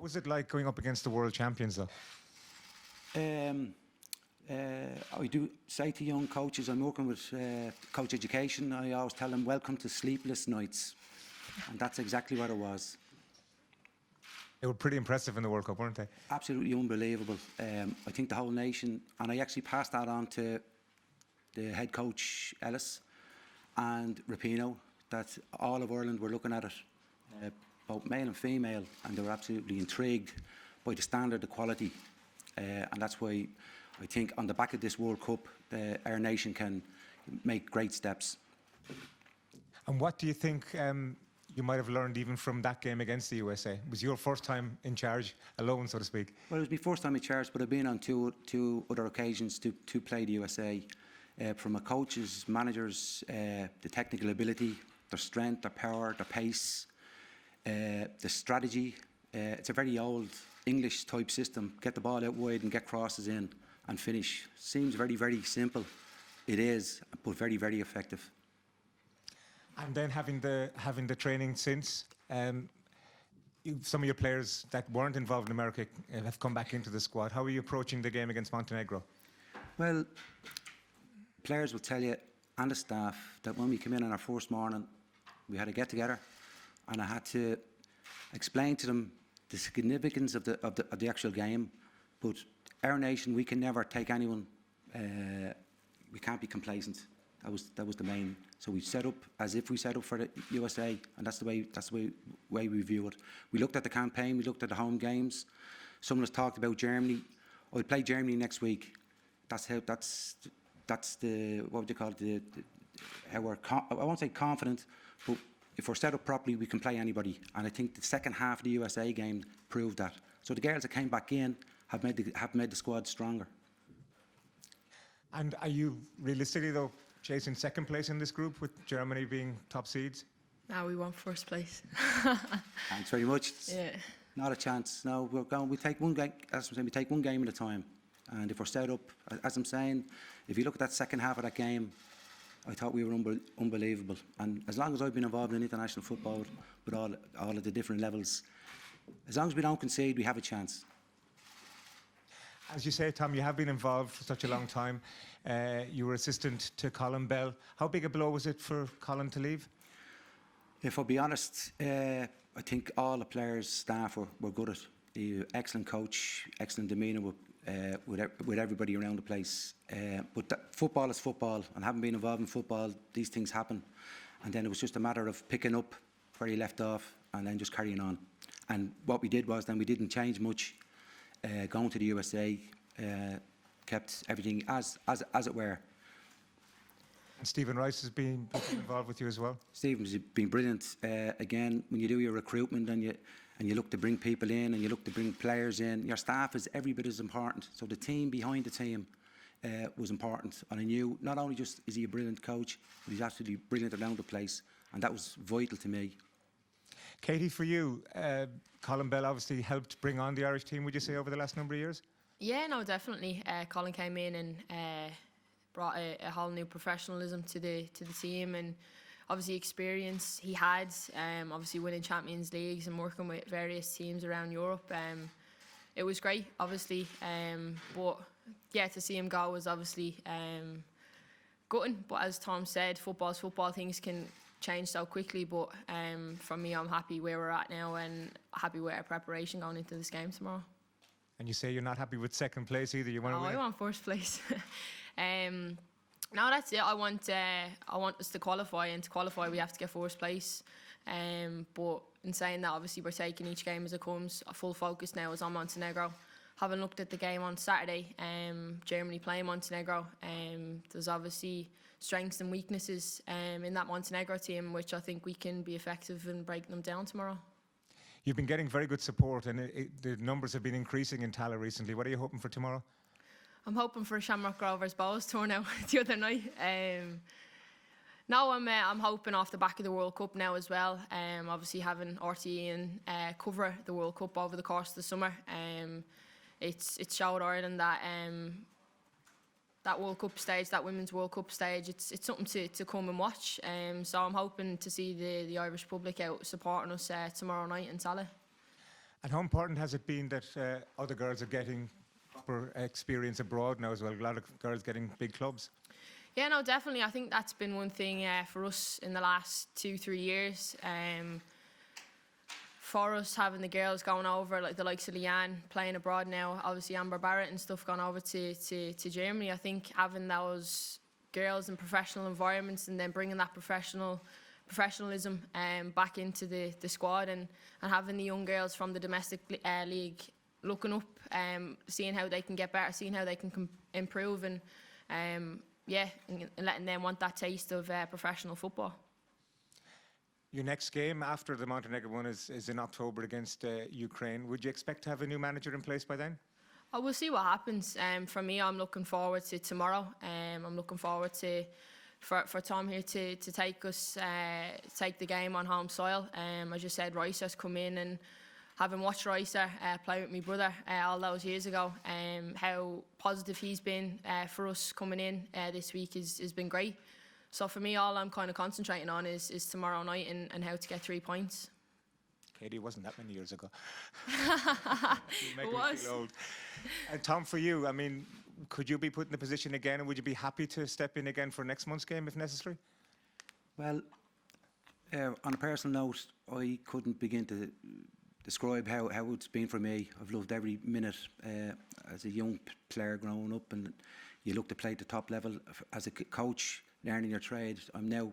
was it like going up against the world champions, though? I do say to young coaches, I'm working with coach education, I always tell them, welcome to sleepless nights. And that's exactly what it was. They were pretty impressive in the World Cup, weren't they? Absolutely unbelievable. I think the whole nation, and I actually passed that on to the head coach, Ellis, and Rapinoe, that all of Ireland were looking at it, both male and female, and they were absolutely intrigued by the standard, the quality. And that's why I think on the back of this World Cup, our nation can make great steps. And what do you think you might have learned even from that game against the USA? It was your first time in charge alone, so to speak. Well, it was my first time in charge, but I've been on two other occasions to play the USA. From a coach's, managers, the technical ability, their strength, their power, their pace, the strategy. It's a very old English type system. Get the ball out wide and get crosses in and finish. Seems very, very simple. It is, but very, very effective. And then having the training since, some of your players that weren't involved in America have come back into the squad. How are you approaching the game against Montenegro? Well, players will tell you, and the staff, that when we came in on our first morning, we had a get-together, and I had to explain to them the significance of the actual game. But our nation, we can never take anyone. We can't be complacent. That was the main. So we set up as if we set up for the USA, and that's the way we view it. We looked at the campaign. We looked at the home games. Someone has talked about Germany. I'll play Germany next week. That's the, what would you call it, how we're, I won't say confident, but if we're set up properly, we can play anybody. And I think the second half of the USA game proved that. So the girls that came back in have made the squad stronger. And are you realistically, though, chasing second place in this group with Germany being top seeds? No, we want first place. Thanks very much. Yeah. Not a chance. No, we take one game, as I'm saying, we take one game at a time. And if we're set up, as I'm saying, if you look at that second half of that game, I thought we were unbelievable. And as long as I've been involved in international football with all of the different levels, as long as we don't concede, we have a chance. As you say, Tom, you have been involved for such a long time. You were assistant to Colin Bell. How big a blow was it for Colin to leave? If I'll be honest, I think all the players, staff were good at it. Excellent coach, excellent demeanour with everybody around the place. But football is football, and having been involved in football, these things happen. And then it was just a matter of picking up where he left off and then just carrying on. And what we did was then we didn't change much. Going to the USA, kept everything as it were. And Stephen Rice has been involved with you as well. Stephen's been brilliant. Again, when you do your recruitment and you look to bring people in and you look to bring players in, your staff is every bit as important. So the team behind the team was important. And I knew not only just is he a brilliant coach, but he's absolutely brilliant around the place, and that was vital to me. Katie, for you, Colin Bell obviously helped bring on the Irish team, would you say, over the last number of years? Yeah, no, definitely. Colin came in and brought a whole new professionalism to the team, and obviously experience he had, obviously winning Champions Leagues and working with various teams around Europe. It was great, obviously, but yeah, to see him go was obviously gutting. But as Tom said, football's football, things can change so quickly, but for me, I'm happy where we're at now and happy with our preparation going into this game tomorrow. And you say you're not happy with second place either. You want to win? I want first place. No, that's it. I want us to qualify, and to qualify we have to get first place. But in saying that, obviously we're taking each game as it comes. A full focus now is on Montenegro. Having looked at the game on Saturday, Germany playing Montenegro, there's obviously strengths and weaknesses in that Montenegro team, which I think we can be effective in breaking them down tomorrow. You've been getting very good support, and the numbers have been increasing in Tala recently. What are you hoping for tomorrow? I'm hoping for a Shamrock Rovers Bows turnout the other night. No, I'm hoping off the back of the World Cup now as well. Obviously having RTE and cover the World Cup over the course of the summer. It's showed Ireland that that World Cup stage, that Women's World Cup stage, it's something to come and watch. So I'm hoping to see the Irish public out supporting us tomorrow night in Tala. And how important has it been that other girls are getting proper experience abroad now as well? A lot of girls getting big clubs. Yeah, no, definitely. I think that's been one thing for us in the last 2-3 years. For us, having the girls going over, like the likes of Leanne playing abroad now, obviously Amber Barrett and stuff gone over to Germany. I think having those girls in professional environments and then bringing that professionalism back into the squad and having the young girls from the domestic league looking up, seeing how they can get better, seeing how they can improve, and letting them want that taste of professional football. Your next game after the Montenegro one is in October against Ukraine. Would you expect to have a new manager in place by then? Oh, we'll see what happens. For me, I'm looking forward to tomorrow. I'm looking forward for Tom here to take the game on home soil. As you said, Royce has come in, and having watched Royce play with my brother all those years ago, how positive he's been for us coming in this week has been great. So for me, all I'm kind of concentrating on is tomorrow night and how to get 3 points. Katie, it wasn't that many years ago. It was. Me feel old. And Tom, for you, I mean, could you be put in the position again, and would you be happy to step in again for next month's game if necessary? Well, on a personal note, I couldn't begin to describe how it's been for me. I've loved every minute as a young player growing up, and you look to play at the top level. As a coach, learning your trade, I'm now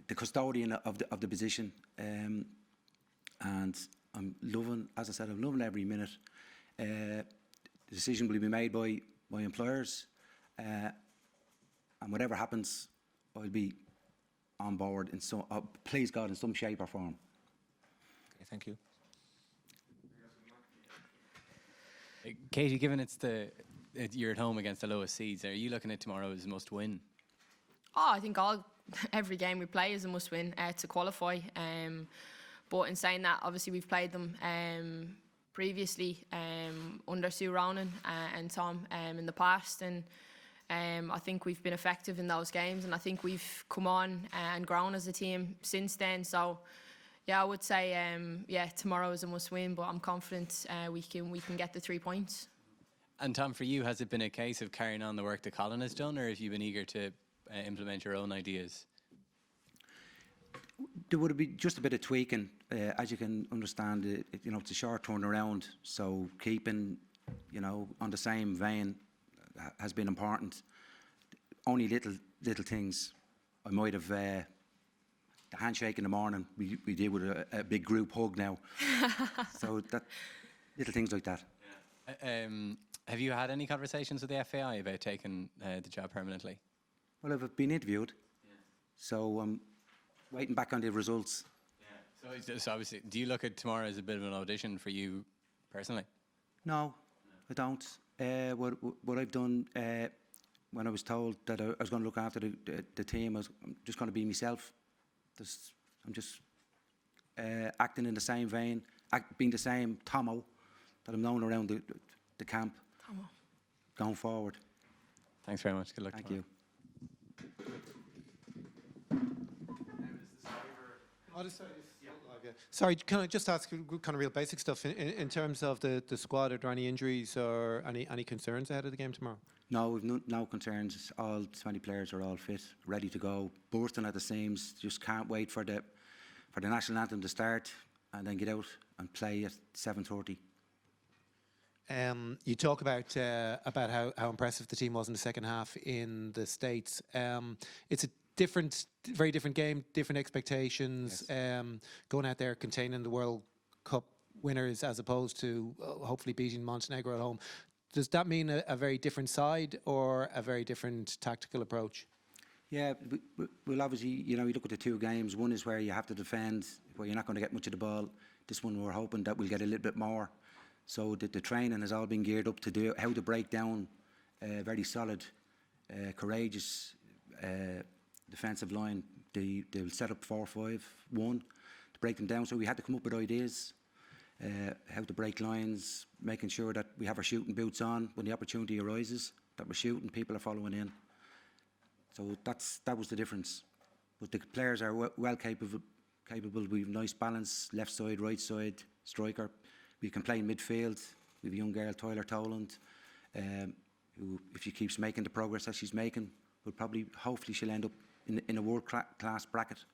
the custodian of the position, and I'm loving, as I said, I'm loving every minute. The decision will be made by my employers, and whatever happens, I'll be on board in some, please God, in some shape or form. Okay, thank you. Katie, given you're at home against the lowest seeds, are you looking at tomorrow as a must-win? Oh, I think every game we play is a must-win to qualify. But in saying that, obviously we've played them previously under Sue Ronan and Tom in the past, and I think we've been effective in those games, and I think we've come on and grown as a team since then. So, yeah, I would say tomorrow is a must-win, but I'm confident we can get the 3 points. And Tom, for you, has it been a case of carrying on the work that Colin has done, or have you been eager to implement your own ideas? There would be just a bit of tweaking, as you can understand. It's a short turnaround, so keeping, on the same vein has been important. Only little things. I might have the handshake in the morning. We deal with a big group hug now, so that little things like that. Have you had any conversations with the FAI about taking the job permanently? Well, I've been interviewed, so I'm waiting back on the results. Yeah. So obviously, do you look at tomorrow as a bit of an audition for you personally? No, I don't. What I've done when I was told that I was going to look after the team, I'm just going to be myself. I'm just acting in the same vein, being the same Tomo that I'm known around the camp. Tomo. Going forward. Thanks very much. Good luck. Thank you. Sorry, can I just ask kind of real basic stuff in terms of the squad? Are there any injuries or any concerns ahead of the game tomorrow? No, we've no concerns. All 20 players are all fit, ready to go, bursting at the seams. Just can't wait for the national anthem to start and then get out and play at 7:30. You talk about how impressive the team was in the second half in the States. It's a very different game, different expectations. Yes. Going out there containing the World Cup winners as opposed to hopefully beating Montenegro at home. Does that mean a very different side or a very different tactical approach? Yeah, well, obviously, you look at the two games. One is where you have to defend, where you're not going to get much of the ball. This one, we're hoping that we'll get a little bit more. So the training has all been geared up to do how to break down very solid, courageous defensive line. They'll set up 4-5-1 to break them down. So we had to come up with ideas, how to break lines, making sure that we have our shooting boots on when the opportunity arises, that we're shooting, people are following in. So that was the difference. But the players are well capable. We have nice balance, left side, right side, striker. We can play in midfield. We have a young girl, Tyler Toland, who, if she keeps making the progress that she's making, will probably, hopefully, she'll end up in a world-class bracket.